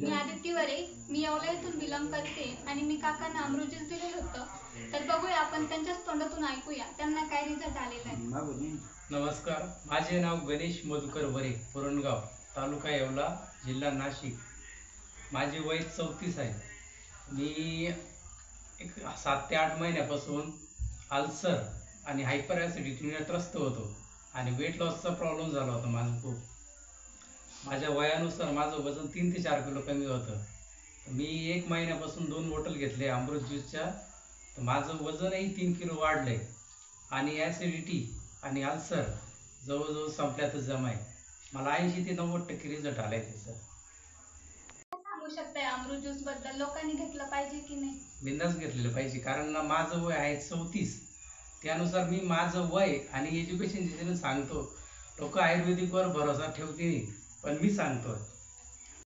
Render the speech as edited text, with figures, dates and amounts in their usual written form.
मी आदित्य वरे, मी येवला येथून बिलॉंग करते आणि मी काकांना अमृत ज्यूस दिलेलं होतं. तर बघूया आपण त्यांच्याच तोंडातून ऐकूया त्यांना काय रिझल्ट आलेला आहे. नमस्कार, माझे नाव गणेश मधुकर वरे, पुरणगाव, तालुका येवला, जिल्हा नाशिक. माझे वय 34 आहे. मी एक 7 ते 8 महिन्यापासून अल्सर आणि हायपर ॲसिडिटीने त्रस्त होतो आणि वेट लॉसचा प्रॉब्लेम झाला होता माझं खूप. माझ्या वयानुसार माझं वजन 3 ते 4 किलो कमी होतं. मी 1 महिन्यापासून 2 बॉटल घेतले अमृत ज्यूसच्या, तर माझं वजनही 3 किलो वाढलंय आणि ॲसिडिटी आणि अल्सर जवळजवळ संपल्यातच जमा आहे. मला 80 ते 90% रिझल्ट आलाय त्याचा. सांगू शकताय अमृत ज्यूस बद्दल, लोकांनी घेतलं पाहिजे की नाही? बिंदास घेतलेलं पाहिजे, कारण ना माझं वय आहे 34. त्यानुसार मी माझं वय आणि एज्युकेशन ज्याच्यानं सांगतो. लोक आयुर्वेदिकवर भरोसा ठेवतील, पण मी सांगतो